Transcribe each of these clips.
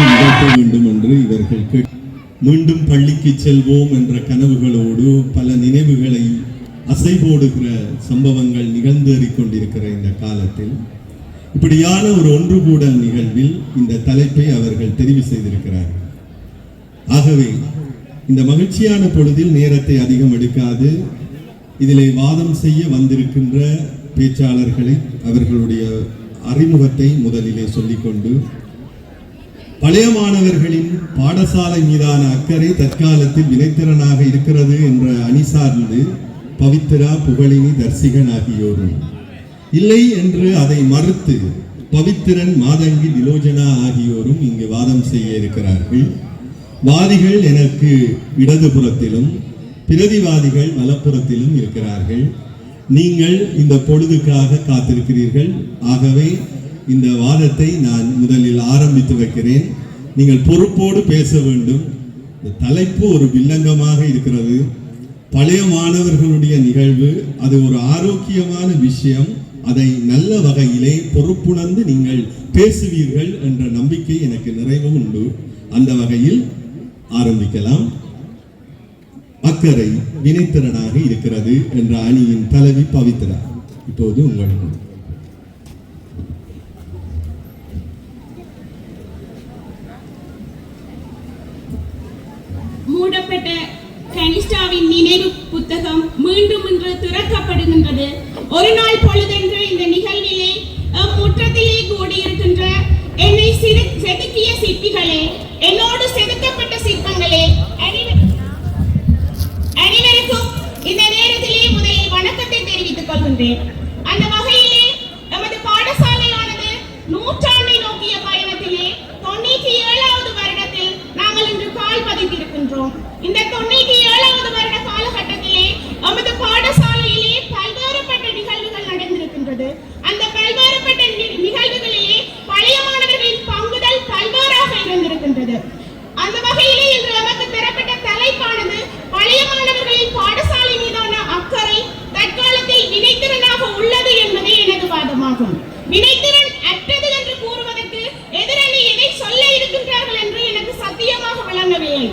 வேண்டும் என்று இவர்கள் மீண்டும் பள்ளிக்கு செல்வோம் என்ற கனவுகளோடு பல நினைவுகளை அசைபோடுகிற சம்பவங்கள் நிகழ்ந்தேறிக் கொண்டிருக்கிற இந்த காலத்தில் இப்படியான ஒரு ஒன்றுகூடல் நிகழ்வில் இந்த தலைப்பை அவர்கள் தெரிவு செய்திருக்கிறார்கள். ஆகவே இந்த மகிழ்ச்சியான பொழுதில் நேரத்தை அதிகம் எடுக்காது இதிலே வாதம் செய்ய வந்திருக்கின்ற பேச்சாளர்களை அவர்களுடைய அறிமுகத்தை முதலிலே சொல்லிக்கொண்டு, பழைய மாணவர்களின் பாடசாலை மீதான அக்கறை தற்காலத்தில் வினைத்திறனாக இருக்கிறது என்ற அணி சார்ந்து பவித்ரா, புகழினி, தர்சிகன் ஆகியோரும், இல்லை என்று அதை மறுத்து பவித்திரன், மாதங்கி, திலோஜனா ஆகியோரும் இங்கு வாதம் செய்ய இருக்கிறார்கள். வாதிகள் எனக்கு இடதுபுறத்திலும் பிரதிவாதிகள் வலப்புறத்திலும் இருக்கிறார்கள். நீங்கள் இந்த பொழுதுக்காக காத்திருக்கிறீர்கள். ஆகவே இந்த வாதத்தை நான் முதலில் ஆரம்பித்து வைக்கிறேன். நீங்கள் பொறுப்போடு பேச வேண்டும். இந்த தலைப்பு ஒரு வில்லங்கமாக இருக்கிறது. பழைய மாணவர்களுடைய நிகழ்வு, அது ஒரு ஆரோக்கியமான விஷயம். அதை நல்ல வகையிலே பொறுப்புணர்ந்து நீங்கள் பேசுவீர்கள் என்ற நம்பிக்கை எனக்கு நிறைவு உண்டு. அந்த வகையில் ஆரம்பிக்கலாம். அக்கறை வினைத்திறனாக இருக்கிறது என்ற அணியின் தலைவி பவித்ரா, இப்போது உங்களுக்கு. மூடப்பட்ட கனிஷ்டாவின் நினைவு புத்தகம் மீண்டும் இன்று திறக்கப்படுகின்றது. ஒரு நாள் பொழுதென்று இந்த நிகழ்விலே முற்றத்திலே கூடியிருக்கின்ற என்னை செதுக்கிய சிற்பிகளே, என்னோடு செதுக்கப்பட்ட சிற்பங்களே, அனைவருக்கும் இந்த நேரத்திலே முதலில் வணக்கத்தை தெரிவித்துக் கொள்கின்றேன். அந்த வகையிலே நமது பாடசாலையானது நூற்றாண்டை நோக்கிய பயணத்திலே 97வது வருடத்தில் நாங்கள் இன்று கால் பதித்திருக்கின்றோம். இந்த 97வது வருட காலகட்டத்திலே நமது பாடசாலையிலே பல்வேறுபட்ட நிகழ்வுகள் நடந்திருக்கின்றது. அந்த பல்வேறுபட்ட நிகழ்வுகளிலே பழைய மாணவர்களின் பங்குதல் பல்வேறாக இருந்திருக்கின்றது. அந்த வகையிலே இன்று நமக்கு பெறப்பட்ட தலைப்பானது பழைய மாணவர்களின் பாடசாலை மீதான அக்கறை தற்காலத்தில் வினைத்திறனாக உள்ளது என்பதே எனது வாதமாகும். வினைத்திறன் அற்றது என்று கூறுவதற்கு எதிரணி எதை சொல்ல இருக்கின்றார்கள் என்று எனக்கு சத்தியமாக விளங்கவில்லை.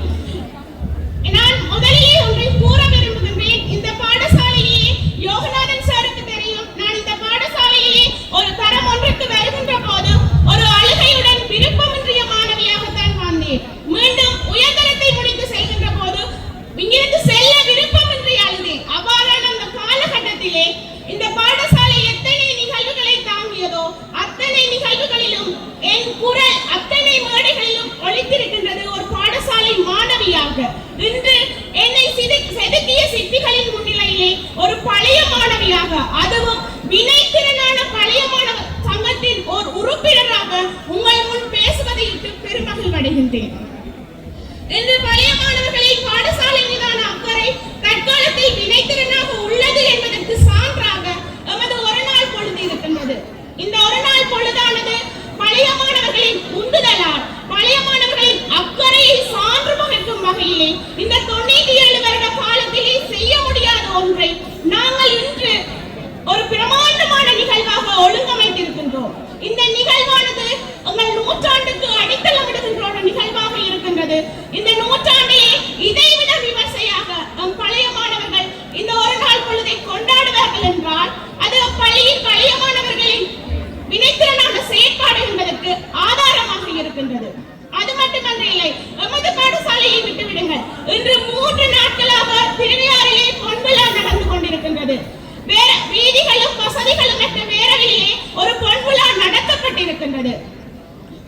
நான் முதலிலே ஒன்றை கூற விரும்புகின்றேன். இந்த பாடசாலையிலே யோகநாதன் சாருக்கு தெரியும், நான் இந்த பாடசாலையிலே ஒரு தரம் ஒன்றுக்கு வருகின்ற போது ஒரு அழுகையுடன் விருப்பமின்றிய மாணவியாகத்தான் வந்தேன். மீண்டும் உயர்தரத்தை முடித்து செல்கின்ற போது இங்கிருந்து செல்ல விருப்பமின்றி அழுதேன். அவ்வாறான அந்த காலகட்டத்திலே இந்த பாடசாலை எத்தனை நிகழ்வுகளை தாங்கியதோ அத்தனை நிகழ்வுகளிலும் என் குரல் அத்தனை மேடைகளிலும் ஒலித்திருக்கின்றது. ஒரு பாடசாலை மாணவியாக இன்று என்னை செதுக்கிய சிற்பிகளின் முன்னிலையிலே ஒரு பழைய மாணவியாக, அதுவும் வினைத்திறனான பழைய மாணவர் சங்கத்தின் ஒரு உறுப்பினராக உங்கள் முன் பேசுவதை இட்டு பெருமகிழ்வடைகின்றேன். இன்று பழைய மாணவர்களின் பாடசாலை மீதான அக்கறை தற்காலத்தில் வினைத்திறனாக உள்ளது என்பதற்கு சான்றாக எமது ஒரு நாள் பொழுது இருக்கின்றது. இந்த ஒரு நாள் பொழுதானது பழைய மாணவர்களின் உந்துதலால் பழைய மாணவர்களின் அக்கறையை சான்று பகிர்க்கும் வகையிலே இந்த 97 வருட காலத்திலே செய்ய முடியாத ஒன்றை நாங்கள் இன்று ஒரு பிரமாண்டமான நிகழ்வாக ஒழுங்கமைத்திருக்கின்றோம். இந்த நிகழ்வானது உங்கள் நூற்றாண்டுக்கு அடித்தளமிடுகின்ற ஒரு நிகழ்வாக இருக்கின்றது. இந்த நூற்றாண்டிலே இதைவிட விமர்சையாக நம் பழைய மாணவர்கள் இந்த ஒரு நாள் பொழுதை கொண்டாடுவார்கள் என்றால் அது பள்ளியின் பழைய மாணவர்களின் வினைத்திறனான செயற்பாடு என்பதற்கு ஆதாரமாக இருக்கின்றது. அது மட்டுமன்று இல்லை, எமது பாடசாலையை விட்டுவிடுங்கள். இன்று 3 நாட்களாக திருவையாறிலே பொன்விழா நடந்து கொண்டிருக்கின்றது. வேற வீதிகளும் வசதிகளும் மற்ற வேறவிலே ஒரு பொன்விழா நடத்தப்பட்டிருக்கின்றது.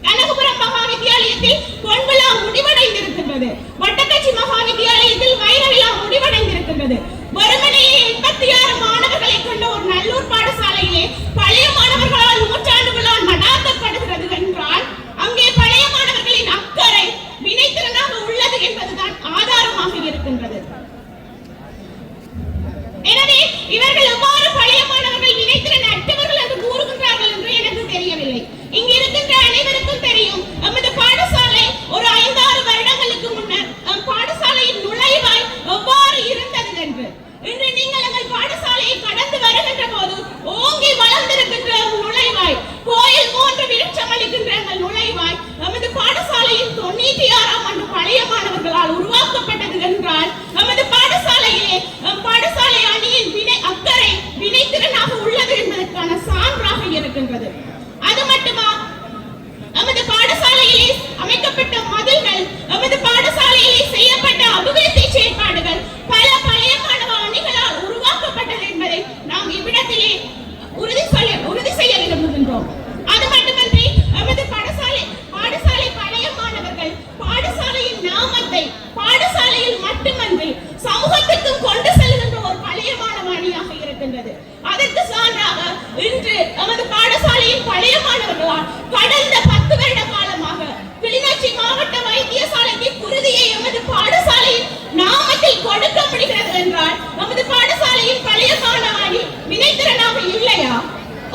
கனகபுரம் மகா வித்தியாலயத்தில் பொன்விழா முடிவடைந்திருக்கின்றது. வட்டக்கச்சி மகா வித்தியாலயத்தில் வைர விழா முடிவடைந்திருக்கின்றது. வெறுமனையே 86 மாணவர்களை கொண்ட ஒரு நல்லூர் பாடசாலையிலே பழைய மாணவர்களால் நூற்றாண்டு விழா நடாத்தப்படுகிறது என்றால் அங்கே பழைய மாணவர்களின் அக்கறை வினைத்திறனாக உள்ளது என்பதுதான் ஆதாரமாக இருக்கின்றது. எனவே இவர்கள் எவ்வாறு பழைய மாணவர்கள் வினைத்திறன் அற்றவர்கள் என்று கூறுகின்றார்கள் என்று எனக்கு தெரியவில்லை. இங்கு இருக்கின்ற அனைவருக்கும் தெரியும், நமது பாடசாலை ஒரு 5-6 வருடங்களுக்கு முன்னர் பாடசாலையின் நுழைவாய் எவ்வாறு இருந்தது என்று. இன்று நீங்கள் எங்கள் பாடசாலையை கடந்து வருகின்ற போது ஓங்கி வளர்ந்திருக்கின்ற இருக்கின்றது. அது மட்டுமா, நமது பாடசாலையிலே அமைக்கப்பட்ட மதில்கள், நமது பாடசாலையிலே செய்யப்பட்ட அபிவிருத்தி செயற்பாடுகள் பல பழைய மாணவ அணிகளால் உருவாக்கப்பட்டது என்பதை நாம் இவ்விடத்திலே உறுதி செய்ய விரும்புகின்றோம். அது மட்டுமன்றி நமது பாடசாலை பழைய மாணவர்கள் பாடசாலையின் நாமத்தை பாடசாலையில் மட்டுமன்றி சமூகத்திற்கும் கொண்டு செல்கின்ற ஒரு பழைய மாணவ அணியாக இருக்கின்றது. அதற்கு சான்றாக இன்று நமது பாடசாலையின் பழைய மாணவர்களால் கடந்த 10 வருட காலமாக கிளிநொச்சி மாவட்ட வைத்தியசாலைக்கு குருதியை எமது பாடசாலையின் நாமத்தில் கொடுக்க முடிகிறது என்றால் நமது பாடசாலையின் பழைய மாணவ அணி வினைத்திறனாக இல்லையா?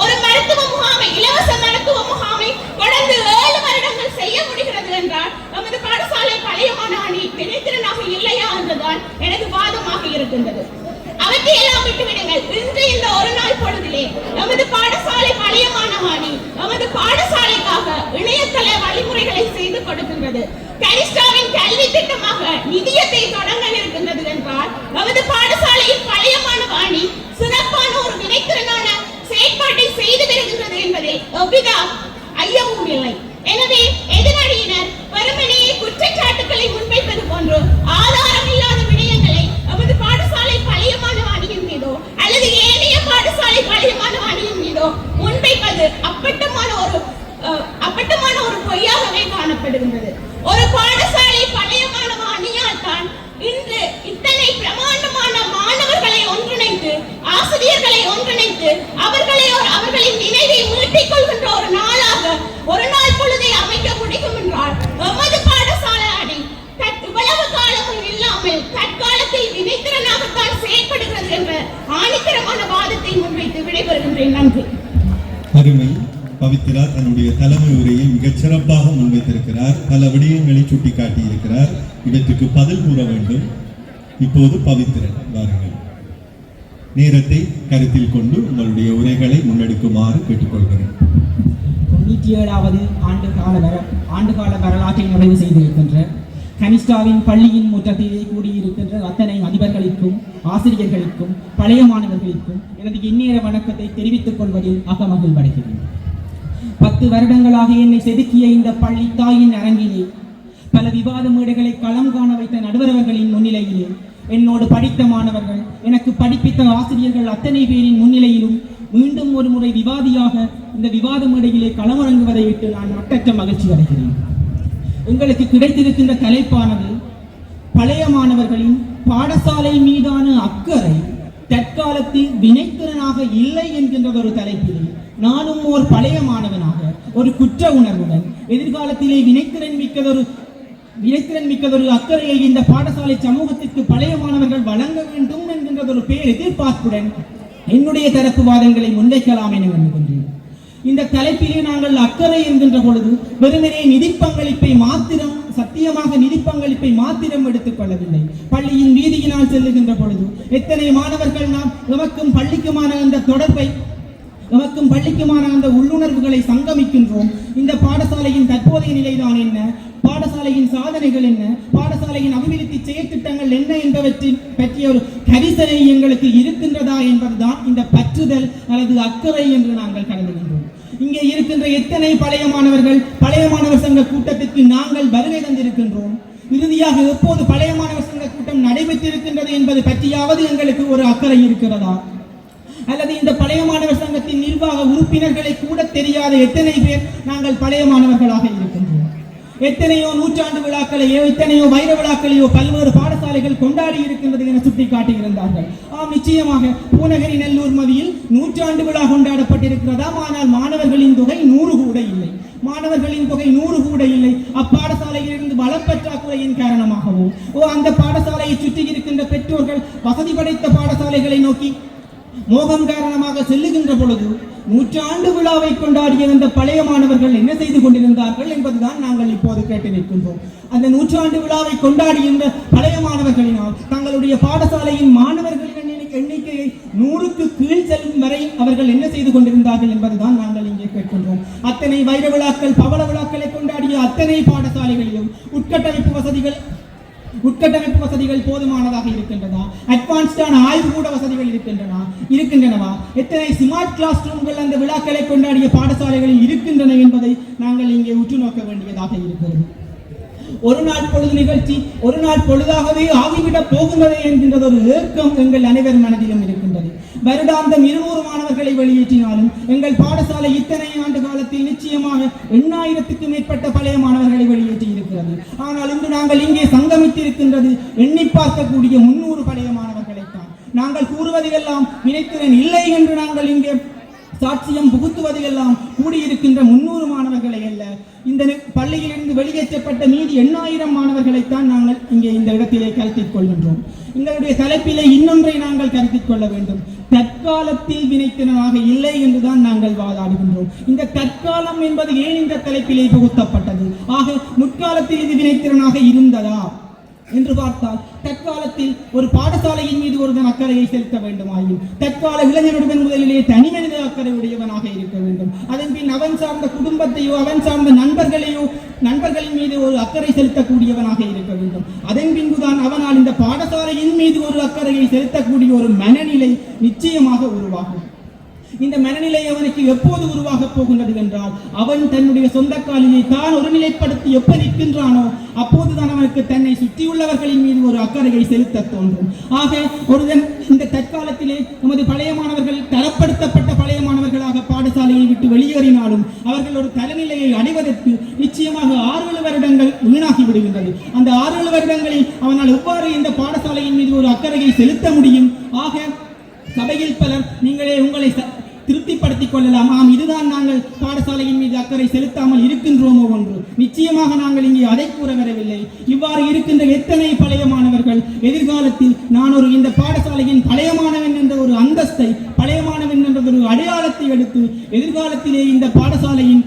ஒரு மருத்துவ முகாமை, இலவச மருத்துவ முகாமை கடந்த 7 வருடங்கள் செய்ய முடிகிறது என்றால் நமது பாடசாலை பழைய மாணவ அணி வினைத்திறனாக இல்லையா என்றுதான் எனது வாதமாக இருக்கின்றது. அவற்றையெல்லாம் விட்டுவிடுங்கள். இன்று இந்த ஒரு நாள் பொழுதிலே நமது பாடசாலை பழைய மாணவ அணி நமது பாடசாலைக்காக இணையதள வழிமுறைகளை செய்து கொடுக்கின்றது. கனிஷ்டாவின் கல்வி திட்டமாக நிதியத்தை தொடங்க இருக்கின்றது என்றால் நமது பாடசாலையின் பழைய மாணவ அணி சிறப்பான ஒரு வினைத்திறனான செயற்பாட்டை செய்து வருகின்றது என்பதில் எவ்வித ஐயமும் இல்லை. எனவே எதிரணியினர் வெறுமனே குற்றச்சாட்டுக்களை முன்வைப்பது போன்று ஆதாரம் இல்லாத விடயங்களை நமது பாடசாலை பழைய மாணவ அணியின் மீதோ அல்லது ஏனைய பாடசாலை பழைய மாணவ அணியின் மீதோ முன்வைப்பது அப்பட்டமான ஒரு பொய்யாகவே காணப்படுகின்றது. ஒரு பாடசாலை பழைய மாணவ அணியால் தான் இன்று இத்தனை பிரமாண்டமான மாணவர்களை ஒன்றிணைத்து, ஆசிரியர்களை ஒன்றிணைத்து அவர்களின் நினைவை மீட்டிக் கொள்கின்ற ஒரு நாளாக ஒரு நாள் பொழுதை அமைக்க முடியும் என்றால் எமது பாடசாலை அணி இவ்வளவு காலமும் இல்லாமல் தற்காலத்தில் வினைத்திறனாகத்தான் செயற்படுகிறது என்ற ஆணித்தரமான வாதத்தை முன்வைத்து விடைபெறுகின்றேன். நன்றி. அருமை. பவித்ரா தன்னுடைய தலைமை உரையில் மிகச் சிறப்பாக முன்வைத்திருக்கிறார். பல விடயங்களை சுட்டிக்காட்டி இருக்கிறார். இவற்றுக்கு பதில் கூற வேண்டும். இப்போது பவித்ரன் வாருங்கள். நேரத்தை கருத்தில் கொண்டு உங்களுடைய உரைகளை முன்னெடுக்குமாறு கேட்டுக்கொள்கிறேன். 97வது ஆண்டுகால வரலாற்றை நிறைவு செய்திருக்கின்ற கனிஷ்டாவின் பள்ளியின் முற்றத்திலே கூடியிருக்கின்ற அத்தனை அதிபர்களுக்கும் ஆசிரியர்களுக்கும் பழைய மாணவர்களுக்கும் எனது இந்நேர வணக்கத்தை தெரிவித்துக் கொள்வதில் அகமகிழ்வடைகிறேன். 10 வருடங்களாக என்னை செதுக்கிய இந்த பள்ளி தாயின் அரங்கிலே பல விவாத மேடைகளை களம் காண வைத்த நடுவரவர்களின் முன்னிலையிலே என்னோடு படித்த மாணவர்கள், எனக்கு படிப்பித்த ஆசிரியர்கள் அத்தனை பேரின் முன்னிலையிலும் மீண்டும் ஒரு முறை விவாதியாக இந்த விவாத மேடையிலே களமிறங்குவதை விட்டு நான் மட்டற்ற மகிழ்ச்சி அடைகிறேன். எங்களுக்கு கிடைத்திருக்கின்ற தலைப்பானது பழைய மாணவர்களின் பாடசாலை மீதான அக்கறை தற்காலத்தில் வினைத்திறனாக இல்லை என்கின்ற ஒரு தலைப்பிலே நானும் ஒரு பழைய மாணவனாக ஒரு குற்ற உணர்வுடன் எதிர்காலத்திலே வினைத்திறன் மிக்கதொரு அக்கறையை இந்த பாடசாலை சமூகத்திற்கு பழைய மாணவர்கள் வழங்க வேண்டும் என்கின்ற ஒரு பேர் எதிர்பார்ப்புடன் என்னுடைய தரப்பு வாதங்களை முன்வைக்கலாம் என எண்ணுகின்றேன். இந்த தலைப்பிலே நாங்கள் அக்கறை என்கின்ற பொழுது வெறுமனே நிதிப்பங்களிப்பை மாத்திரம், சத்தியமாக நிதிப்பங்களிப்பை மாத்திரம் எடுத்துக் கொள்ளவில்லை. பள்ளியின் வீதியினால் செல்லுகின்ற பொழுது எத்தனை மாணவர்கள் நாம் எமக்கும் பள்ளிக்குமான அந்த தொடர்பை, நமக்கும் பள்ளிக்குமான அந்த உள்ளுணர்வுகளை சங்கமிக்கின்றோம். இந்த பாடசாலையின் தற்போதைய நிலைதான் என்ன, பாடசாலையின் சாதனைகள் என்ன, பாடசாலையின் அபிவிருத்தி செயற்திட்டங்கள் என்ன என்பவற்றின் பற்றிய ஒரு கரிசனை எங்களுக்கு இருக்கின்றதா என்பதுதான் இந்த பற்றுதல் அல்லது அக்கறை என்று நாங்கள் கருதுகின்றோம். இங்கே இருக்கின்ற எத்தனை பழைய மாணவர் சங்க கூட்டத்திற்கு நாங்கள் வருகை தந்திருக்கின்றோம். இறுதியாக எப்போது பழைய மாணவர் சங்க கூட்டம் நடைபெற்றிருக்கின்றது என்பது பற்றியாவது எங்களுக்கு ஒரு அக்கறை இருக்கிறதா? அல்லது இந்த பழைய மாணவர் சங்கத்தின் நிர்வாக உறுப்பினர்களை கூட தெரியாத எத்தனை பேர் நாங்கள் பழைய மாணவர்களாக இருக்கின்றோம்? எத்தனையோ நூற்றாண்டு விழாக்களையோ எத்தனையோ வைர விழாக்களையோ பல்வேறு பாடசாலைகள் கொண்டாடி இருக்கின்றது என சுட்டிக்காட்டுகின்றார்கள். ஆம், நிச்சயமாக பூநகரி நெல்லூர் மதியில் 100 விழா கொண்டாடப்பட்டிருக்கிறதாம். ஆனால் மாணவர்களின் தொகை 100 கூட இல்லை. மாணவர்களின் தொகை 100 கூட இல்லை. அப்பாடசாலையிலிருந்து வளப்பற்றாக்குறையின் காரணமாகவோ அந்த பாடசாலையை சுற்றி இருக்கின்ற பெற்றோர்கள் வசதி படைத்த பாடசாலைகளை நோக்கி மோகம் காரணமாக செல்லுகின்ற பொழுது 100 விழாவை கொண்டாடிய அந்த பழைய மாணவர்கள் என்ன செய்து கொண்டிருந்தார்கள் என்பதுதான் நாங்கள் இப்போது கேட்டு நிற்கின்றோம். அந்த 100 விழாவை கொண்டாடிய பழைய மாணவர்களினால் தங்களுடைய பாடசாலையின் மாணவர்களின் எண்ணிக்கையை 100க்கு கீழ் செல்லும் வரை அவர்கள் என்ன செய்து கொண்டிருந்தார்கள் என்பதுதான் நாங்கள் இங்கே கேட்கின்றோம். அத்தனை வைர விழாக்கள், பவள விழாக்களை கொண்டாடிய அத்தனை பாடசாலைகளிலும் உட்கட்டமைப்பு வசதிகள் உட்கட்டமைப்பு வசதிகள் போதுமானதாக இருக்கின்றதா? அட்வான்ஸ்டான ஆய்வுகூட வசதிகள் இருக்கின்றனவா? எத்தனை ஸ்மார்ட் கிளாஸ் ரூம்கள் அந்த விழாக்களை கொண்டாடிய பாடசாலைகளில் இருக்கின்றன என்பதை நாங்கள் இங்கே உற்று நோக்க வேண்டியதாக இருக்கிறது. ஒரு நாள் பொழுது நிகழ்ச்சி ஒரு நாள் பொழுதாகவே ஆகிவிடப் போகின்றது என்கின்றது ஒரு ஏக்கம் எங்கள் அனைவர் மனதிலும் இருக்கின்றது. வருடாந்தம் 200 மாணவர்களை வெளியேற்றினாலும் எங்கள் பாடசாலை இத்தனை ஆண்டு காலத்தில் நிச்சயமாக 8000க்கும் மேற்பட்ட பழைய மாணவர்களை வெளியேற்றி இருக்கிறது. ஆனால் இன்று நாங்கள் இங்கே சங்கமித்திருக்கின்றது எண்ணி பார்க்கக்கூடிய 300 பழைய மாணவர்களைத்தான். நாங்கள் கூறுவதையெல்லாம் நினைக்கிறேன் இல்லை என்று நாங்கள் இங்கே சாட்சியம் புகுத்துவது எல்லாம் கூடியிருக்கின்ற 300 மாணவர்களை அல்ல, இந்த பள்ளியிலிருந்து வெளியேற்றப்பட்ட மீதி 8000 மாணவர்களைத்தான் நாங்கள் இங்கே இந்த இடத்திலே கருத்தில் கொள்கின்றோம். எங்களுடைய தலைப்பிலே இன்னொன்றை நாங்கள் கருத்தில் கொள்ள வேண்டும். தற்காலத்தில் வினைத்திறனாக இல்லை என்றுதான் நாங்கள் வாதாடுகின்றோம். இந்த தற்காலம் என்பது ஏன் இந்த தலைப்பிலே புகுத்தப்பட்டது? ஆக முற்காலத்தில் இது வினைத்திறனாக இருந்ததா என்று பார்த்தால், தற்காலத்தில் ஒரு பாடசாலையின் மீது ஒருவன் அக்கறையை செலுத்த வேண்டுமாயின் தற்கால இளைஞருடன் முதலிலே தனி மனித அக்கறை உடையவனாக இருக்க வேண்டும். அதன் பின் அவன் சார்ந்த குடும்பத்தையோ அவன் சார்ந்த நண்பர்களின் மீது ஒரு அக்கறை செலுத்தக்கூடியவனாக இருக்க வேண்டும். அதன் பின்புதான் அவனால் இந்த பாடசாலையின் மீது ஒரு அக்கறையை செலுத்தக்கூடிய ஒரு மனநிலை நிச்சயமாக உருவாகும். இந்த மனநிலை அவனுக்கு எப்போது உருவாக போகின்றது என்றால், அவன் தன்னுடைய சொந்த காலிலே தான் ஒருநிலைப்படுத்தி எப்ப நிற்கின்றானோ அப்போதுதான் அவனுக்கு தன்னை சுற்றியுள்ளவர்களின் மீது ஒரு அக்கறையை செலுத்த தோன்றும். ஆக ஒருவன் இந்த தற்காலத்திலே நமது பழைய மாணவர்கள் தரப்படுத்தப்பட்ட பழைய மாணவர்களாக பாடசாலையை விட்டு வெளியேறினாலும் அவர்கள் ஒரு தரநிலையை அடைவதற்கு நிச்சயமாக 6-7 வருடங்கள் வீணாகி விடுகின்றது. அந்த 6-7 வருடங்களில் அவனால் எவ்வாறு இந்த பாடசாலையின் மீது ஒரு அக்கறையை செலுத்த முடியும்? ஆக சபையில் பலர் நீங்களே உங்களை திருப்திப்படுத்திக் கொள்ளலாம், ஆம் இதுதான் நாங்கள் பாடசாலையின் மீது அக்கறை செலுத்தாமல் இருக்கின்றோமோ ஒன்று. நிச்சயமாக நாங்கள் இங்கே அதை கூற வரவில்லை. இவ்வாறு இருக்கின்ற எத்தனை பழைய மாணவர்கள் எதிர்காலத்தில் நான் ஒரு இந்த பாடசாலையின் பழைய மாணவன் என்ற ஒரு அந்தஸ்தை, பழைய மாணவன் என்ற ஒரு அடையாளத்தை எடுத்து எதிர்காலத்திலே இந்த பாடசாலையின்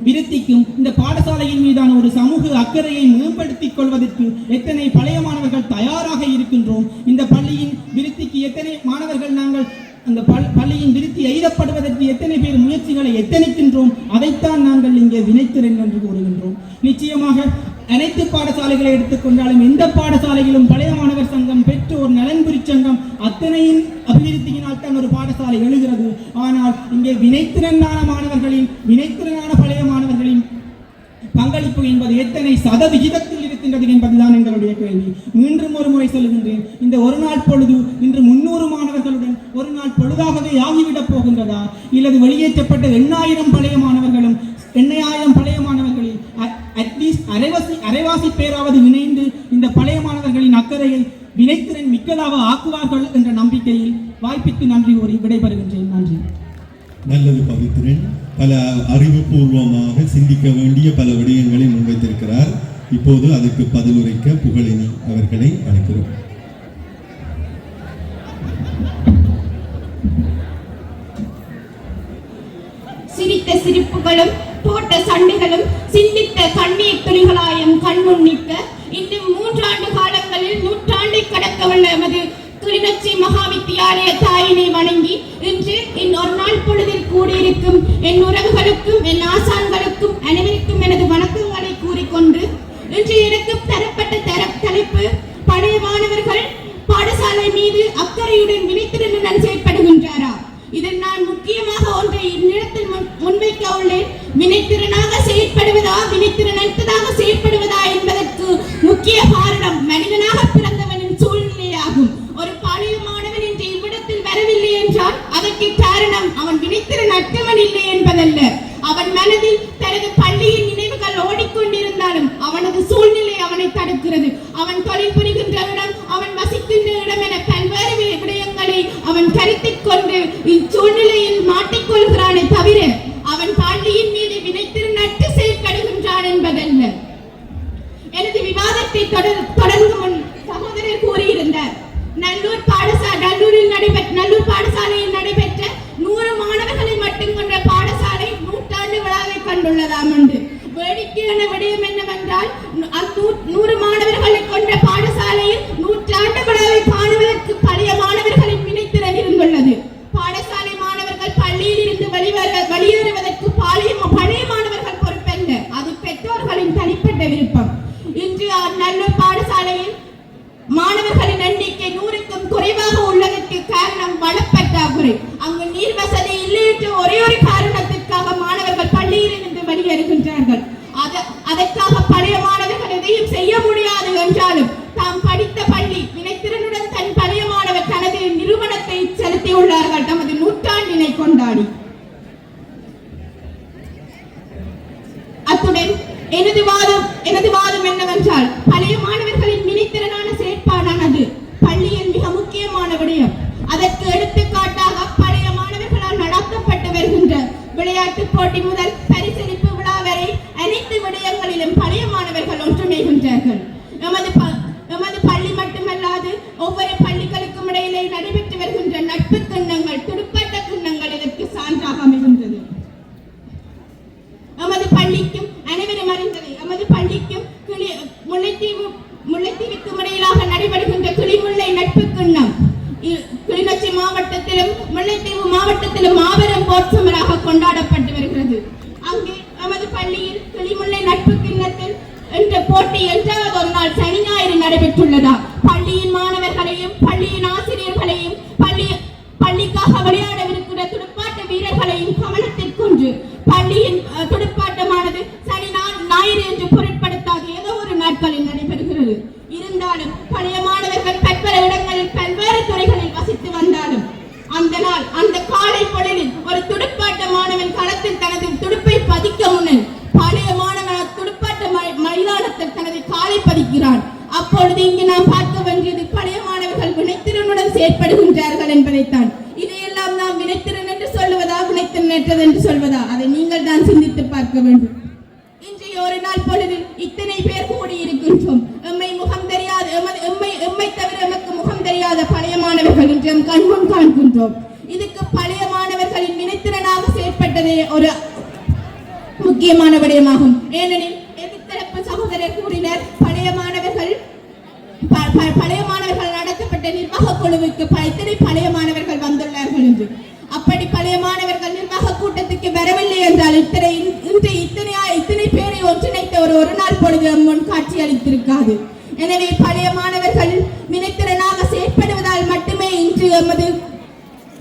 விருத்திக்கும் இந்த பாடசாலையின் மீதான ஒரு சமூக அக்கறையை மேம்படுத்திக் கொள்வதற்கு எத்தனை பழைய மாணவர்கள் தயாராக இருக்கின்றோம்? இந்த பள்ளியின் விருத்திக்கு எத்தனை மாணவர்கள் நாங்கள் அந்த பள்ளியின் விருத்தி எய்தப்படுவதற்கு எத்தனை பேர் முயற்சிகளை எத்தனைக்கின்றோம்? அதைத்தான் நாங்கள் இங்கே வினைத்திறன் என்று கூறுகின்றோம். நிச்சயமாக அனைத்து பாடசாலைகளை எடுத்துக்கொண்டாலும் எந்த பாடசாலையிலும் பழைய மாணவர் சங்கம், பெற்றோர் நலன்புரி சங்கம் அத்தனையின் அபிவிருத்தியினால் தான் ஒரு பாடசாலை எழுகிறது. ஆனால் இங்கே வினைத்திறனான பழைய மாணவர்களின் பங்களிப்பு என்பது எத்தனை சதவிகிதத்தில் இருக்கின்றது என்பதுதான் எங்களுடைய கேள்வி. மீண்டும் ஒரு முறை சொல்லுகின்றேன், இந்த ஒரு நாள் பொழுது இன்று 300 மாணவர்களுடன் ஒரு நாள் பொழுதாகவே ஆகிவிடப் போகின்றதா? இல்லது வெளியேற்றப்பட்ட 8000 பழைய மாணவர்களும் 8000 பழைய மாணவர்களில் அட்லீஸ்ட் அரைவாசி பேராவது இணைந்து இந்த பழைய மாணவர்களின் அக்கறையை வினைத்திறன் மிக்கதாக ஆக்குவார்கள் என்ற நம்பிக்கையில் வாய்ப்பிற்கு நன்றி கூறி விடைபெறுகின்றேன். நன்றி. நல்லது பவித்ரன், பல அறிவுபூர்வமாக சிந்திக்க வேண்டிய பல விடயங்களை முன்வைத்திருக்கிறார். இப்போது அதற்கு பதிலுரைக்க புகழினி அவர்களை அழைக்கிறோம். சிரித்த சிரிப்புகளும் போட்ட சண்டைகளும் சிந்தித்த கண்ணீர் துளிகளாயும் கண்முன் நிற்க இன்னும் 3 ஆண்டு காலங்களில் 100 கடக்க உள்ள எமது கிளிநொச்சி மகாவித்தியாலய தாயினை வணங்கி இன்று இன்னொரு நாள் பொழுதில் கூடியிருக்கும் என் உறவுகளுக்கும் என் ஆசான்களுக்கும் அனைவருக்கும் எனது வணக்கங்களை கூறிக்கொண்டு இன்று எனக்கு தரப்பட்ட தலைப்பு பழைய மாணவர்கள் பாடசாலை மீது அக்கறையுடன் வினைத்திறனுடன் செயற்படுகின்றாரா? இதில் நான் முக்கியமாக ஒன்றை இந்நிலத்தில் முன்வைக்க உள்ளேன். வினைத்திறனாக செயற்படுவதா வினைத்திறனற்றதாக செயற்படுவதா என்பதற்கு முக்கிய காரணம் மனிதனாக பிறந்தவனின் சூழ்நிலையாகும். ஒரு பழைய மாணவன் இன்று இவ்விடத்தில் வரவில்லை என்றால் அதற்கு காரணம் அவன் வினைத்திறன் அற்றவன் இல்லை என்பதல்ல. அவன் மனதில் தனது பள்ளியின் நினைவுகள் ஓடிக்கொண்டிருந்தாலும் அவனது சூழ்நிலை அவனை தடுக்கிறது. அவன் தொழில் புரிகின்ற இடம், அவன் வசிக்கின்ற இடம் என பல்வேறு விடயங்களை அவன் கருத்தில் கொண்டு இச்சூழ்நிலையில் மாட்டிக்கொள்கிறானே தவிர அவன் பள்ளியின் மீது வினைத்திறன் அற்று செயற்படுகின்றான் என்பதல்ல. எனது விவாதத்தை தொடர்ந்து முன் சகோதரர் கூறியிருந்தார். நல்லூர் பாடசாலையில் நடைபெற்ற 100 மாணவர்களை மட்டும் கொண்ட பாடசாலை 100 விழாவை கண்டுள்ளதாம் என்று. வேடிக்கையான விடயம் என்னவென்றால் 100 மாணவர்களை கொண்ட பாடசாலையில் 100 விழாவை காணுவதற்கு பழைய மாணவர்களின் வினைத்திறன் இருந்துள்ளது. பாடசாலை மாணவர்கள் பள்ளியில் இருந்து வெளியேறுவதற்கு பழைய மாணவர்கள் பொறுப்பல்ல, அது பெற்றோர்களின் தனிப்பட்ட விருப்பம். இன்று நல்லூர் பாடசாலை எனது வாதம் என்னவென்றால் பழைய மாணவர்களின் வினைத்திறனான செயற்பாடானது பள்ளியின் மிக முக்கியமான விடயம். அதற்கு எடுத்துக்காட்டாக பழைய மாணவர்களால் நடத்தப்பட்டு வருகின்ற விளையாட்டு போட்டி முதல் பரிசளிப்பு விழா வரை அனைத்து விடயங்களிலும் பழைய மாணவர்கள் ஒன்றிணைகின்றார்கள். எமது பள்ளி மட்டுமல்லாது ஒவ்வொரு பள்ளிகளுக்கும் இடையிலே நடைபெற்று வருகின்ற நட்பு கிண்ணங்கள், துடுப்பாட்ட கிண்ணங்கள் இதற்கு சான்றாக அமைகின்றது. எமது பள்ளிக்கும் அனைவரும் அறிந்தது, எமது பள்ளிக்கும் முல்லைத்தீவுக்கும் இடையிலாக நடைபெறுகின்ற கிளிமுல்லை நட்பு கிண்ணம் கிளிநொச்சி மாவட்டத்திலும் முல்லைத்தீவு மாவட்டத்திலும் மாபெரும் போற்சமராக கொண்டாடப்பட்டு வருகிறது. அங்கே எமது பள்ளியில் கிளிமுல்லை நட்பு கிண்ணத்தில் என்ற போட்டி என்றாவது ஒரு நாள் சனி ஞாயிறு நடைபெற்றுள்ளதா. பள்ளியின் மாணவர்களையும் பள்ளியின் ஆசிரியர்களையும் பள்ளிக்காக விளையாடவிருக்கிற துடுப்பாட்ட வீரர்களையும் கவனத்திற்கொண்டு பள்ளியின் துடுப்பாட்டமானது சனி ஞாயிறு என்று பொருட்படுத்தாது ஏதோ ஒரு நாட்களில் நடைபெறுகிறது. இருந்தாலும் பழைய மாணவர்கள் பல்வேறு இடங்களில் பல்வேறு துறைகளில் வசித்து வந்தாலும் அந்த காலை பொழுதில் ஒரு துடுப்பாட்ட மாணவன் களத்தில் தனது துடுப்பை பதிக்க முன்னர் பழைய மாணவன் துடுப்பாட்ட மைதானத்தில் தனது காலை பதிக்கிறான். அப்பொழுது இங்கு நாம் பார்க்க வேண்டியது பழைய மாணவர்கள் வினைத்திறனுடன் செயற்படுகின்றார்கள் என்பதைத்தான். இதையெல்லாம் நாம் வினைத்திறன் என்று சொல்லுவதா, வினைத்திறனற்றது என்று சொல்வதா, அதை நீங்கள் தான் சிந்தித்து பார்க்க வேண்டும். இன்றைய ஒரு நாள் பொழுதில் இத்தனை பேர் கூடியிருக்கின்றோம். எம்மை தவிர எமக்கு முகம் தெரியாத பழைய மாணவர்கள் இன்று கண்முன் காண்கின்றோம். இதுக்கு பழைய மாணவர்களின் வினைத்திறனாக செயற்பட்டதே ஒரு முக்கியமான விடயமாகும். ஏனெனில் எதிர்த்தரப்பு சகோதரர் கூறினர், பழைய மாணவர்கள் நடத்தப்பட்ட நிர்வாக குழுவுக்கு இத்தனை பழைய மாணவர்கள் வந்துள்ளார்கள் என்று. அப்படி பழைய மாணவர்கள் நிர்வாக கூட்டத்துக்கு வரவில்லை என்றால் இத்தனை பேரை ஒன்றிணைத்த ஒரு நாள் பொழுது முன் காட்சி அளித்திருக்காது. எனவே பழைய மாணவர்கள் வினைத்திறனாக செயற்படுவதால் மட்டுமே இன்று எமது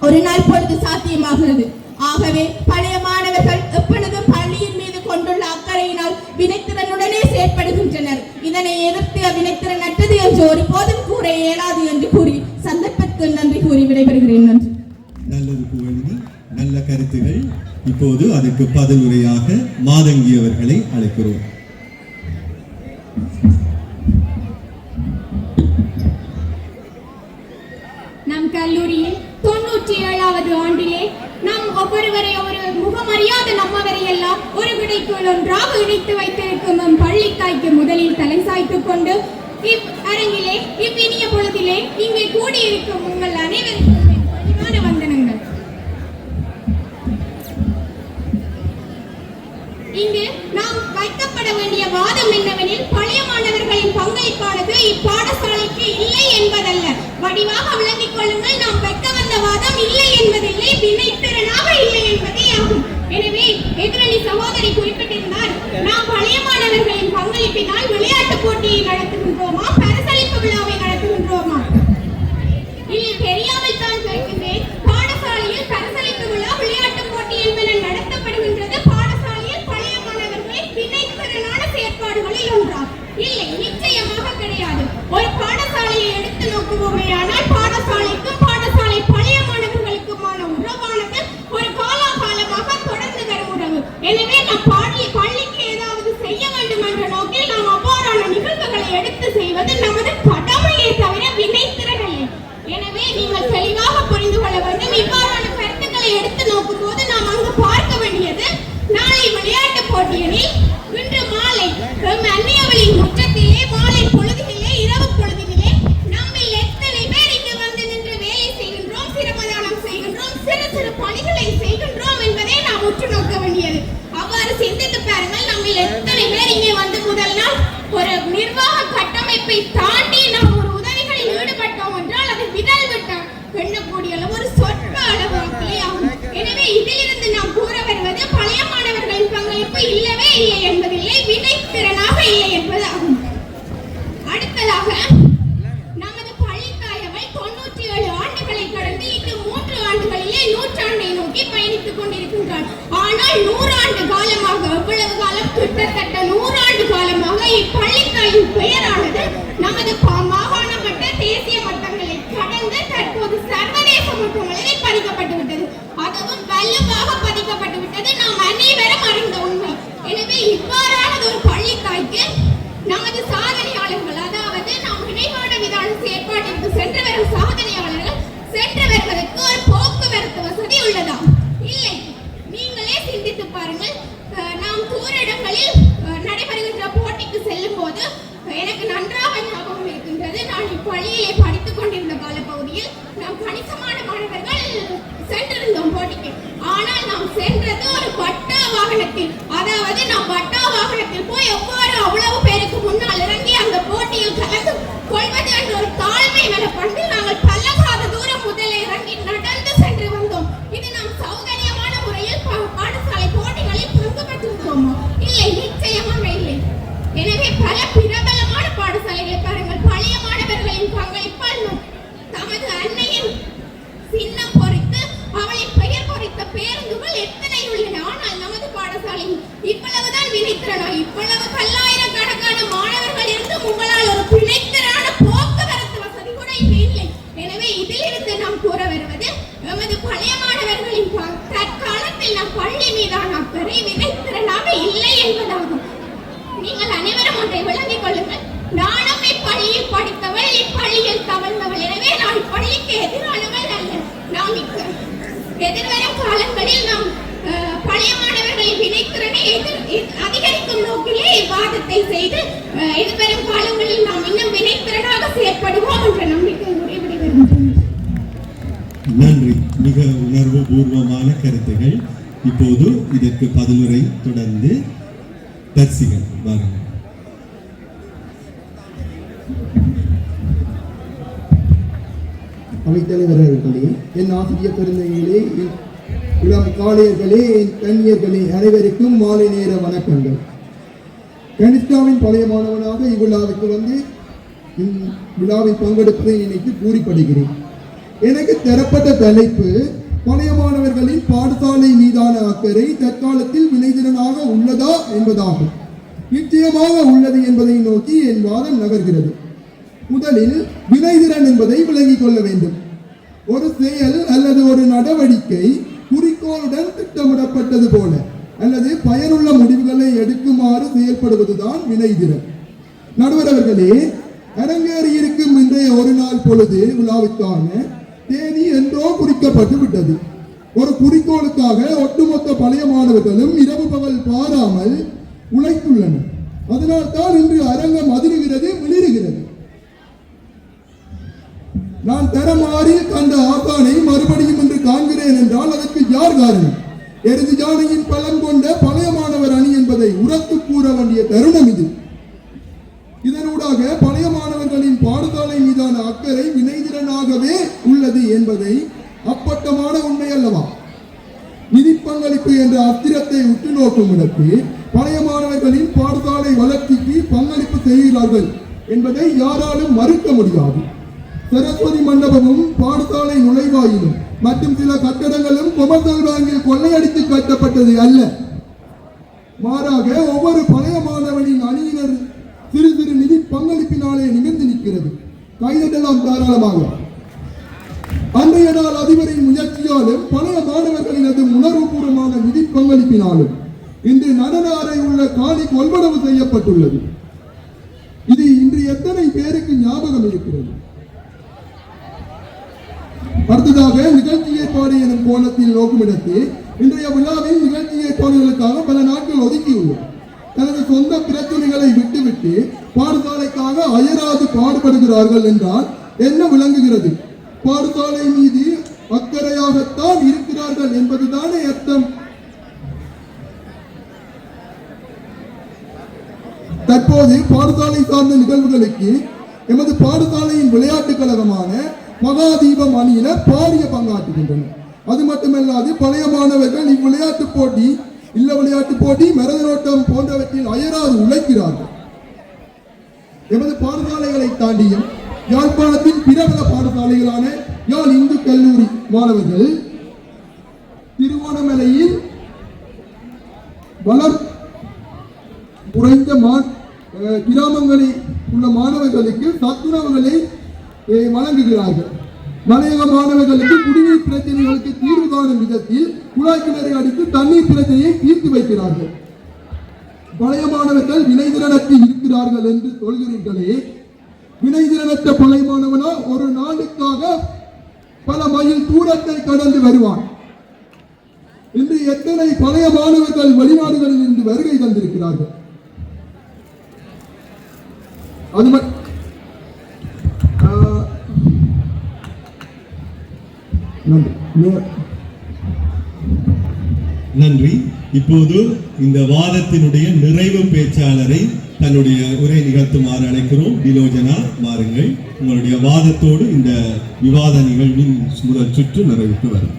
ஒரு நாள் பொழுது சாத்தியமாகிறது. ஆகவே பழைய மாணவர்கள் எப்பொழுதும் பள்ளியின் மீது கொண்டுள்ள அக்கறையினால் வினைத்திறனுடனே செயற்படுகின்றனர். இதனை எதிர்த்து வினைத்திறன் அற்றது என்று ஒருபோதும் கூற இயலாது என்று கூறி சந்தர்ப்பத்துக்கு நன்றி கூறி விடைபெறுகிறேன். நன்றி. நல்லது புகழினி, நல்ல கருத்துகள். இப்போது அதற்கு பதிலுரையாக மாதங்கி அவர்களை அழைக்கிறோம். நம் கல்லூரியில் 97வது ஆண்டிலே நாம் ஒவ்வொருவரை ஒரு முகமறியாத நம்மவரை எல்லாம் ஒரு விடைக்குள் ஒன்றாக இணைத்து வைத்திருக்கும் நம் பள்ளித்தாய்க்கு முதலில் தலை சாய்த்துக் கொண்டு அரங்கிலே இவ்வினிய பொழுதிலே இங்கே கூடியிருக்கும் உங்கள் அனைவருக்கும் பணிவான வந்தனங்கள். இங்கு நாம் வைக்கப்பட வேண்டிய வாதம் என்னவெனில், பழைய மாணவர்களின் பங்களிப்பானது இப்பாடசாலைக்கு இல்லை என்பதல்ல. வடிவாக விளங்கிக் கொள்ளுங்கள், நாம் வைக்க வந்த வாதம் இல்லை என்பதில்லை, வினைத்திறனாக இல்லை என்பதே ஆகும். எனவே எதிரணி சகோதரி குறிப்பிட்டிருந்தார், நாம் பழைய மாணவர்களின் பங்களிப்பினால் விளையாட்டு போட்டியை நடத்துகின்றோமா, பரிசளிப்பு விழாவை நடத்துகின்றோமா? இல்லை, தெரியாமல் தான் கேட்கின்றேன். பாடசாலையில் பரிசளிப்பு விழா, விளையாட்டு போட்டி என்பன நடத்தப்படுகின்றது. பாடசாலையில் பழைய மாணவர்களின் வினைத்திறனான செயற்பாடுகளில் ஒன்றா? இல்லை, நிச்சயமாக கிடையாது. ஒரு பாடசாலையை எடுத்து நோக்குவோமே ஆனால் பாடசாலைக்கும் பாடசாலை பழைய மாணவர்களுக்குமான உறவானது ஒரு காலாகாலமாக தொடர்ந்து வரும் உறவு. எனவே நாம் பள்ளிக்கு ஏதாவது செய்ய வேண்டும் என்ற நோக்கில் நாம் அவ்வாறான நிகழ்வுகளை எடுத்து செய்வது நமது கடமையை தவிர வினைத்திறன் இல்லை. எனவே நீங்கள் தெளிவாக புரிந்து கொள்ள வேண்டும். இவ்வாறான கருத்துக்களை எடுத்து நோக்கும் போது நாம் அங்கு பார்க்க வேண்டியது, நாளை விளையாட்டு போட்டியனில் இன்று மாலை அந்நியவளின் முற்றத்திலே மாலை பொழுதிலே இரவு பொழுதிலே நம்மில் எத்தனை பேர் இங்கு வந்து நின்று வேலை செய்கின்றோம், சிரமதானம் செய்கின்றோம், சிறு சிறு பணிகளை செய்கின்றோம் என்பதை நாம் உற்று நோக்க வேண்டியது. அவ்வாறு சிந்தித்து பாருங்கள், நம்மில் எத்தனை பேர் இங்கே வந்து முதல் நாள் ஒரு நிர்வாக கட்டமைப்பை தாண்டி நாம் ஒரு உதவிகளில் ஈடுபட்டோம் என்றால் அது விரல் விட்டால் எண்ணக்கூடிய அளவு ஒரு சொற்ப அளவு ஆகும். எனவே இதிலிருந்து நாம் கூற வருவது, பழைய மாணவர்களின் பங்களிப்பு இல்லவே இல்லை என்பதில்லை, வினைத்திறனாக இல்லை என்பதாகும். அடுத்ததாக, நமது பள்ளித்தாயவை 97 ஆண்டுகளை கடந்து இன்று 3 ஆண்டுகளிலே நூற்றாண்டை நோக்கி பயணித்துக் கொண்டிருக்கின்றார். ஆனால் 100 ஆண்டு காலமாக, எவ்வளவு காலம், கிட்டத்தட்ட 100 ஆண்டு காலமாக இப்பள்ளித்தாயின் பெயரானது நமது மாகாண மட்ட, தேசிய மட்டங்களை கடந்து தற்போது சர்வதேச மட்டங்களில் பதிக்கப்பட்டு விட்டது. அதுவும் வலுவாக பதிக்கப்பட்டு விட்டது, நாம் அனைவரும் அறிந்த உண்மை. எனவே இவ்வாறான ஒரு பள்ளி சென்றது ஒரு பட்டா வாகனத்தில். அதாவது நாம் பட்டா வாகனத்தில் போய் எவ்வாறு அவ்வளவு பேருக்கு முன்னால் இறங்கி அந்த போட்டியில் கலந்து கொள்வது என்ற ஒரு தாழ்மை மனப்பண்பில் நாங்கள் பல்லகாத தூரம் முதலில் இறங்கி நடந்து சென்று வந்தோம். இது நாம் சௌகரியமான முறையில் பாடசாலை போட்டிகளில் பங்கு பெற்றிருந்தோமோ? இல்லை, நிச்சயமாக இல்லை. எனவே பல பிரபலமான பாடசாலைகளை பாருங்கள், பழைய மாணவர்களின் பங்களிப்பால் தமது அன்னையின் சின்னம் பொறித்து அவளின் பெயர் பொறித்த பேருந்துகள் எத்தனை உள்ளன. ஆனால் நமது பாடசாலையில் இவ்வளவுதான் வினைத்திறனா? இவ்வளவு பல்லாயிரக்கணக்கான மாணவர்கள் இருந்து உங்களால் ஒரு பிணைத்திறான போக்குவரத்து வசதி கூட இங்கு இல்லை. எனவே இதிலிருந்து நாம் கூற வருவது, நமது பழைய மாணவர்களின் தற்காலத்தில் நம் பள்ளி மீதான அக்கறை வினைத்திறனாக இல்லை என்பதாகும். நீங்கள் அனைவரும் ஒன்றை விளங்கிக் கொள்ளுங்கள். நானும் இப்பள்ளியில் படித்தவள், இப்பள்ளியில் தவழ்ந்தவள். எனவே நான் இப்பள்ளிக்கு எதிரானவள் அல்ல. நாம் எதிர்வரும் காலங்களில் நாம் பழைய மாணவர்களின் வினைத்திறனை அதிகரிக்கும் நோக்கிலே இவ்வாதத்தை செய்து எதிர்வரும் காலங்களில் நாம் இன்னும் வினைத்திறனாக செயற்படுவோம் என்ற நம்பிக்கை உரைவிடுகிறோம். நன்றி. மிக உணர்வு பூர்வமான கருத்துகள். இப்போது இதற்கு பதிலுரை தொடர்ந்து தரிசிகள் வாருங்கள். அவைத்தலைவர்களே, என் ஆசிரியர் பெருந்தகைகளே, இளம் காளையர்களே, என் கன்னியர்களே, அனைவருக்கும் மாலை நேர வணக்கங்கள். கனிஷ்டாவின் பழைய மாணவனாக இவ்விழாவுக்கு வந்து விழாவில் பங்கெடுப்பதை நினைத்து கூறிப்படுகிறேன். எனக்கு தரப்பட்ட தலைப்பு பழைய மாணவர்களின் பாடசாலை மீதான அக்கறை தற்காலத்தில் வினைத்திறனாக உள்ளதா என்பதாகும். நிச்சயமாக உள்ளது என்பதை நோக்கி என் வாதம் நகர்கிறது. முதலில் வினைத்திறன் என்பதை விளங்கிக் கொள்ள வேண்டும். ஒரு செயல் அல்லது ஒரு நடவடிக்கை குறிக்கோளுடன் திட்டமிடப்பட்டது போல அல்லது பயனுள்ள முடிவுகளை எடுக்குமாறு செயல்படுவதுதான் வினைத்திறன். நடுவர் அவர்களே, அரங்கேறி இருக்கும் இன்றைய ஒரு நாள் பொழுது விழாவுக்கான தேதி என்றோ குறிக்கப்பட்டு விட்டது. ஒரு குறிக்கோளுக்காக ஒட்டுமொத்த பழைய மாணவர்களும் இரவு பகல் பாராமல் உழைத்துள்ளனர். அதனால் தான் இன்று அரங்கம் அதிருகிறது, விளிருகிறது. நான் தரமாறில் கண்ட ஆசானை மறுபடியும் என்று காண்கிறேன் என்றால் அதற்கு யார் காரணம்? எருது ஜானையின் பலம் கொண்ட பழைய மாணவர் அணி என்பதை உரத்து கூற வேண்டிய தருணம் இது. இதனூடாக பழைய மாணவர்களின் பாடசாலை மீதான அக்கறை வினைத்திறனாகவே உள்ளது என்பதை அப்பட்டமான உண்மை அல்லவா? நிதி பங்களிப்பு என்ற அத்திரத்தை உற்று நோக்கும் இடத்து பழைய மாணவர்களின் பாடசாலை வளர்ச்சிக்கு பங்களிப்பு செய்கிறார்கள் என்பதை யாராலும் மறுக்க முடியாது. சரஸ்வதி மண்டபமும் பாடசாலை நுழைவாயிலும் மற்றும் சில கட்டடங்களும் கொமர்சியல் பேங்கில் கொள்ளையடித்து கட்டப்பட்டது அல்ல. மாறாக ஒவ்வொரு பழைய மாணவனின் அணியினர் சிறு சிறு நிதி பங்களிப்பினாலே நிமிர்ந்து நிற்கிறது. கைதட்டலாம் தாராளமாக. அன்றைய நாள் அதிபரின் முயற்சியாலும் பழைய மாணவர்களினது உணர்வுபூர்வமான நிதி பங்களிப்பினாலும் இன்று நடன அறை உள்ள காணி கொள்வனவு செய்யப்பட்டுள்ளது. இது இன்று எத்தனை பேருக்கு ஞாபகம் இருக்கிறது? அடுத்ததாக நிகழ்ச்சி ஏற்பாடு எனும் கோணத்தில் நோக்குமிடத்து இன்றைய விழாவில் நிகழ்ச்சி ஏற்பாடுகளுக்காக பல நாட்கள் ஒதுக்கியுள்ளோம். தனது சொந்த பிரச்சனைகளை விட்டுவிட்டு பாடசாலைக்காக அயராது பாடுபடுகிறார்கள் என்றால் என்ன விளங்குகிறது? பாடசாலை மீது அக்கறையாகத்தான் இருக்கிறார்கள் என்பதுதானே அர்த்தம். தற்போது பாடசாலை சார்ந்த நிகழ்வுகளுக்கு எமது பாடசாலையின் விளையாட்டுக் கழகமான மகாதீபம் அணியினர் பாரிய பங்காற்றுகின்றனர். அது மட்டுமல்லாது பழைய மாணவர்கள் இவ்விளையாட்டு போட்டி, இல்ல விளையாட்டு போட்டி, மரதனோட்டம் போன்றவற்றில் அயராது உழைக்கிறார்கள். எமது பாடசாலைகளை தாண்டியும் யாழ்ப்பாணத்தின் பிரபல பாடசாலைகளான யாழ் இந்து கல்லூரி மாணவர்கள் திருவோணமலையில் வளர் குறைந்த கிராமங்களில் உள்ள மாணவர்களுக்கு சத்துணவுகளை வழங்குகிறார்கள். மலையக மாணவர்களுக்கு குடிநீர் பிரச்சனைகளுக்கு தீர்வு காணும் விதத்தில் குழாய் கிணறை அடித்து தண்ணீர் பிரச்சனையை தீர்த்து வைக்கிறார்கள். பழைய மாணவர்கள் வினைத்திறனற்று இருக்கிறார்கள் என்று சொல்கிறீர்களே, வினைத்திறனற்ற பழைய மாணவனா ஒரு நாளுக்காக பல மைல் தூரத்தை கடந்து வருவான். இன்று எத்தனை பழைய மாணவர்கள் வெளிநாடுகளில் இருந்து வருகை தந்திருக்கிறார்கள். அது நன்றி. இப்போது இந்த வாதத்தினுடைய நிறைவு பேச்சாளரை தன்னுடைய உரை நிகழ்த்துமாறு அழைக்கிறோம். டிலோஜனா, வாருங்கள். உங்களுடைய வாதத்தோடு இந்த விவாத நிகழ்வின் முதல் சுற்று நிறைவுக்கு வரும்.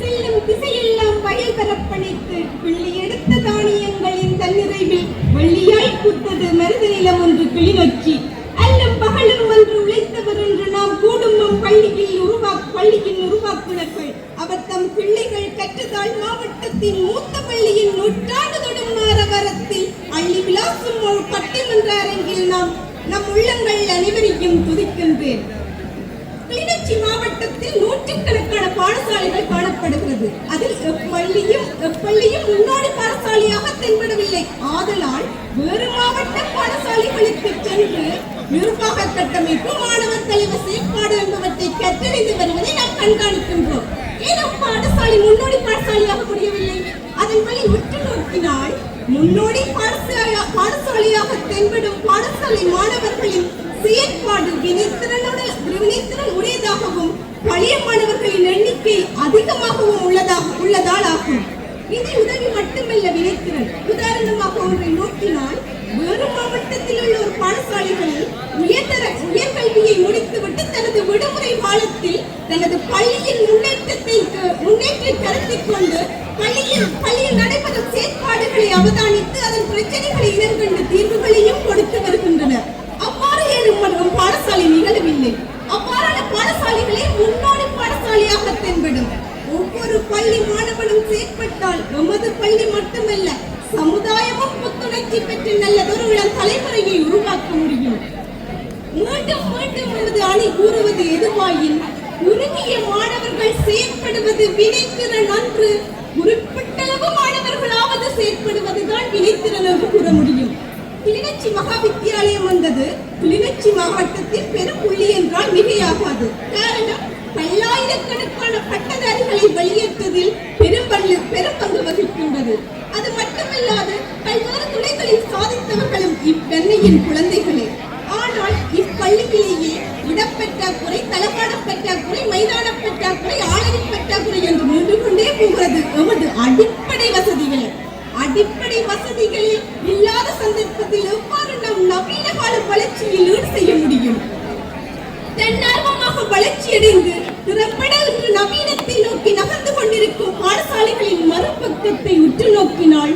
செல்லும் திசையெல்லாம் வயல் பரப்பணித்து பிள்ளை எடுத்த தானியங்களின் தன்னிறைவில் வள்ளியாய் புத்தது மருத நிலம் ஒன்று கிளிநொச்சி அல்லும் பகலும் ஒன்று உழைத்தவர் என்று நாம் கூடும் பள்ளியின் உருவாக்குனர்கள் அவர் தம் பிள்ளைகள் கற்றுத்தாள் மாவட்டத்தின் மூத்த பள்ளியின் நூற்றாண்டு தொடும் மாரவரத்தில் அள்ளி விளாசும் பட்டிமன்ற அரங்கில் நம் உள்ளங்கள் அனைவரையும் துதிக்கின்றேன். கிளிநொச்சி மாவட்டத்தில் நூற்றுக்கணக்கான பாடசாலைகள் காணப்படுகிறது. அதில் எப்பள்ளியும் முன்னோடி பாடசாலையாக தென்படவில்லை. ஆதலால் வேறு மாவட்ட பாடசாலைகளுக்கு சென்று நிர்வாக கட்டமைப்பு, மாணவர் தலைவர் செயற்பாடு என்பவற்றை கற்றறிந்து வருவதை நாம் கண்காணிக்கின்றோம். ஏதோ பாடசாலை முன்னோடி பாடசாலையாக முடியவில்லை. அதன் வழி உற்று நோக்கினால் முன்னோடி பாடசாலையாக தென்படும் பாடசாலை மாணவர்களின் செயற்பாடு வினைத்திறன் உடையதாகவும் பழைய மாணவர்களின் எண்ணிக்கை அதிகமாகவும் உள்ளதால் ஆகும். நிதி உதவி மட்டுமல்ல வினைத்திறன். உதாரணமாக ஒன்றை நோக்கினால் வேறு மாவட்டத்தில் உள்ள ஒரு பாடசாலைகளில் உயர்கல்வியை முடித்துவிட்டு தனது விடுமுறை காலத்தில் தனது பள்ளியின் முன்னேற்றை கருத்தில் கொண்டு பள்ளியில் நடைபெறும் செயற்பாடுகளை அவதானித்து அதன் பிரச்சனைகளை இனங்கண்டு தீர்வுகளையும் கொடுத்து வருகின்றனர். அவ்வாறு ஏதும் பாடசாலை நிகழவில்லை. அவ்வாறான பாடசாலைகளே முன்னோடி பாடசாலையாக தென்படும். ஒவ்வொரு பள்ளி மாணவனும் செயற்பட்டால் எமது பள்ளி மட்டுமல்ல சமுதாயமும் புத்துணர்ச்சி பெற்று நல்லதொரு இளம் தலைமுறையை உருவாக்க முடியும். மீண்டும் மீண்டும் நமது அணி கூறுவது எதுவாயின் உருகிய மாணவர்கள் செயற்படுவது வினைத்திறன் அன்று, குறிப்பிட்டளவு மாணவர்களாவது செயற்படுவதுதான் வினைத்திறன் என்று கூற முடியும். கிளிநொச்சி மகா வித்தியாலயம் வந்தது கிளிநொச்சி மாவட்டத்தில் பெரும் புள்ளி என்றால் மிகையாகாது. காரணம், பல்லாயிரக்கணக்கான பட்டதாரிகளை வெளியேற்றதில் பெரும் பங்கு வகிக்கின்றது. அது மட்டுமல்லாது பல்வேறு துறைகளில் சாதித்தவர்களும் இப்பெண்ணையின் குழந்தைகளே. ஆனால் இப்பள்ளியிலேயே இடப்பற்றாக்குறை, தளபாட பற்றாக்குறை, மைதான பற்றாக்குறை, ஆளணி பற்றாக்குறை என்று நின்று கொண்டே போகிறது. எமது அடிப்படை வசதிகளில் இல்லாத சந்தர்ப்பத்தில் எவ்வாறு நம் நவீன கால வளர்ச்சியில் ஈடு செய்ய முடியும்? தன்னார்வமாக வளர்ச்சியடைந்து திறம்பட இன்று நவீனத்தை நோக்கி நகர்ந்து கொண்டிருக்கும் பாடசாலைகளின் மறுபக்கத்தை உற்று நோக்கினால்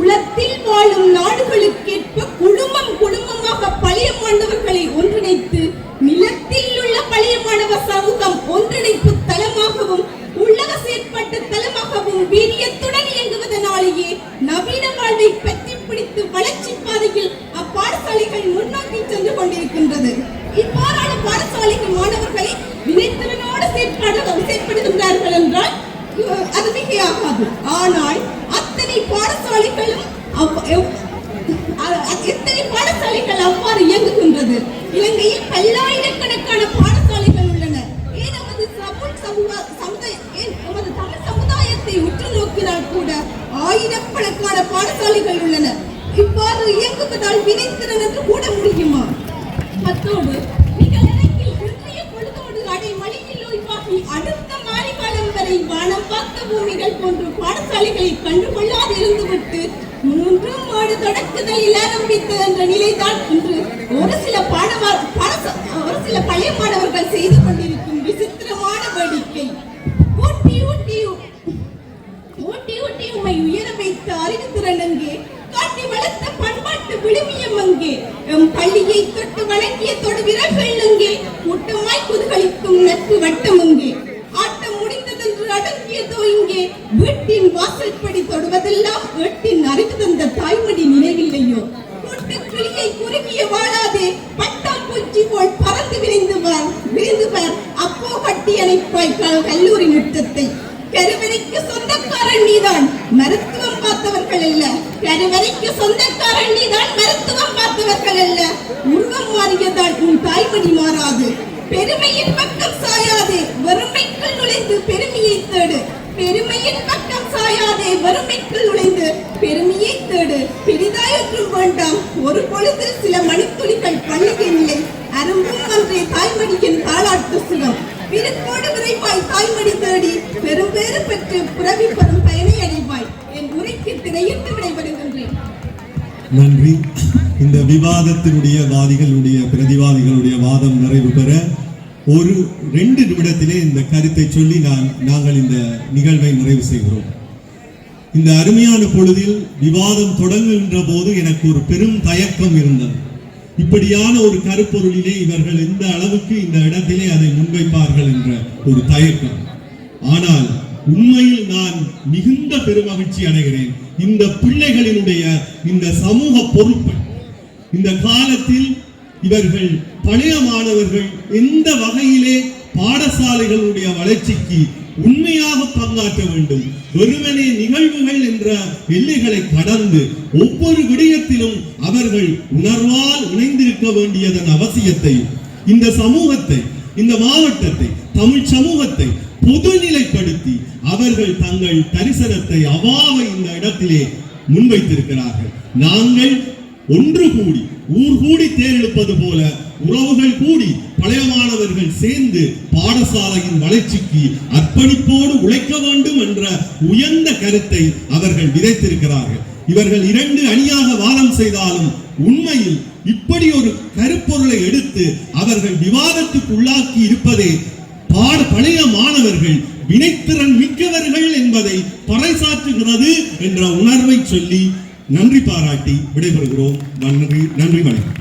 உலகத்தில் வாழும் நாடுகளுக்கேற்ப குடும்பமாக பழைய மாணவர்களை ஒன்றிணைத்து நிலத்தில் உள்ள பழைய மாணவர் சமூகம் ஒன்றிணைப்பு தளமாகவும் உள்ளக செயற்பாட்டு தளமாகவும் வீரியத்துடன் இயங்குவதனாலேயே நவீன வாழ்வை பற்றி பிடித்து வளர்ச்சி பாதையில் அப்பாடசாலைகள் முன்னோக்கி சென்று கொண்டிருக்கின்றது. இவ்வாறான பாடசாலைகள் மாணவர்களை வினைத்திறனோடு செயற்படுகின்றார்கள் என்றால் அது மிகையாகாது. ஆனால் எத்தனை பாடசாலைகள் அவ்வாறு இயங்குகின்றது? இலங்கையில் பல்லாயிரக்கணக்கான பாடசாலைகள் உள்ளன. நமது தமிழ் சமுதாயத்தை உற்று நோக்கினால் கூட ஆயிரக்கணக்கான பாடசாலைகள் உள்ளன. இவ்வாறு இயங்குவதால் வினைத்திறன் என்று கூட முடியுமா? அத்தோடு இன்றைய பொழுதோடு அடைமழையில் உருவாகி அடுத்த மாரிகாலம் வரை வானம் பார்த்த பூமிகள் போன்ற பாடசாலைகளை கண்டுகொள்ளாது இருந்துவிட்டு 3 மாடு தொடக்குதலில் ஆரம்பித்தது என்ற நிலைதான் இன்று ஒரு சில பழைய மாணவர்கள் செய்து கொண்டிருக்கும் விசித்திரமான வேடிக்கை. ஊட்டி உம்மை உயர வைத்த அறிவுத்திறன் அங்கே, காட்டி வளர்த்த பண்பாட்டு விழுமியம் அங்கே, எம் பள்ளியை தொட்டு வணங்கிய தொடு விரல்கள் அங்கே, கூட்டமாய் குதுகளிக்கும் நட்பு வட்டம் அங்கே, ஆட்டம் முடிந்ததென்று அடங்கியதோ இங்கே, வீட்டின் வாசல் படி தொடுவதெல்லாம் வீட்டின் அறிவு தந்த தாய்மடி நினைவில்லையோ? கூட்டு கிளியை குறுகிய வாழாதே, பட்டாம்பூச்சி போல் பறந்து விரிந்து பார் அப்போ கட்டி அணைப்பாய் கல்லூரி நிறுத்தத்தை. கருவறைக்கு சொந்தக்காரன் நீதான், மருத்துவம் பார்த்தவர்கள் அல்ல. கருவறைக்கு சொந்தக்காரன் நீதான், மருத்துவம் பார்த்தவர்கள் அல்ல. உருவம் மாறியதால் உன் தாய்மடி மாறாது. பெருமையின் பக்கம் சாயாதே, வறுமைக்குள் நுழைந்து பெருமையை தேடு. பெருமையின் பக்கம் சாயாதே, வறுமைக்குள் நுழைந்து பெருமையை தேடு. வேண்டாம், ஒரு பொழுது சில மணித்துளிகள் பள்ளியின் நிலை அரும்பும் அன்றே தாய்மடியின் தாளாட்டு சுகம் விருப்போடு விரைவாய் தாய்மடி தேடி பெரும்பேறு பெற்று புறவி பெறும் பயனை அடைவாய். என் உரைக்கு திரையிட்டு விடைபெறுகின்றேன். நன்றி. இந்த விவாதத்தினுடைய வாதிகளுடைய பிரதிவாதிகளுடைய வாதம் நிறைவு பெற ஒரு 2 நிமிடத்திலே இந்த கருத்தை சொல்லி நாங்கள் இந்த நிகழ்வை நிறைவு செய்கிறோம். இந்த அருமையான பொழுதில் விவாதம் தொடங்குகின்ற போது எனக்கு ஒரு பெரும் தயக்கம் இருந்தது. இப்படியான ஒரு கருப்பொருளிலே இவர்கள் எந்த அளவுக்கு இந்த இடத்திலே அதை முன்வைப்பார்கள் என்ற ஒரு தயக்கம். ஆனால் உண்மையில் நான் மிகுந்த பெருமகிழ்ச்சி அடைகிறேன். இந்த பிள்ளைகளினுடைய இந்த சமூக பொறுப்பை இந்த காலத்தில் இவர்கள் பழைய மாணவர்கள் எந்த வகையிலே பாடசாலைகளுடைய வளர்ச்சிக்கு உண்மையாக பங்காற்ற வேண்டும், வெறுமனே நிகழ்வுகள் என்ற எல்லைகளை கடந்து ஒவ்வொரு விடயத்திலும் அவர்கள் உணர்வால் இணைந்திருக்க வேண்டியதன் அவசியத்தை, இந்த சமூகத்தை, இந்த மாவட்டத்தை, தமிழ் சமூகத்தை பொதுநிலைப்படுத்தி அவர்கள் தங்கள் தரிசனத்தை அவாவை இந்த இடத்திலே முன்வைத்திருக்கிறார்கள். நாங்கள் ஒன்று கூடி ஊர் கூடி தேர்ந்தெடுப்பது போல உறவுகள் கூடி பழைய மாணவர்கள் சேர்ந்து பாடசாலையின் வளர்ச்சிக்கு அர்ப்பணிப்போடு உழைக்க வேண்டும் என்ற உயர்ந்த கருத்தை அவர்கள் விதைத்திருக்கிறார்கள். இவர்கள் 2 அணியாக வாதம் செய்தாலும் உண்மையில் இப்படி ஒரு கருப்பொருளை எடுத்து அவர்கள் விவாதத்துக்கு உள்ளாக்கி இருப்பதே பழைய மாணவர்கள் வினைத்திறன் மிக்கவர்கள் என்பதை பறைசாற்றுகிறது என்ற உணர்வை சொல்லி நன்றி பாராட்டி விடைபெறுகிறோம். நன்றி வணக்கம்.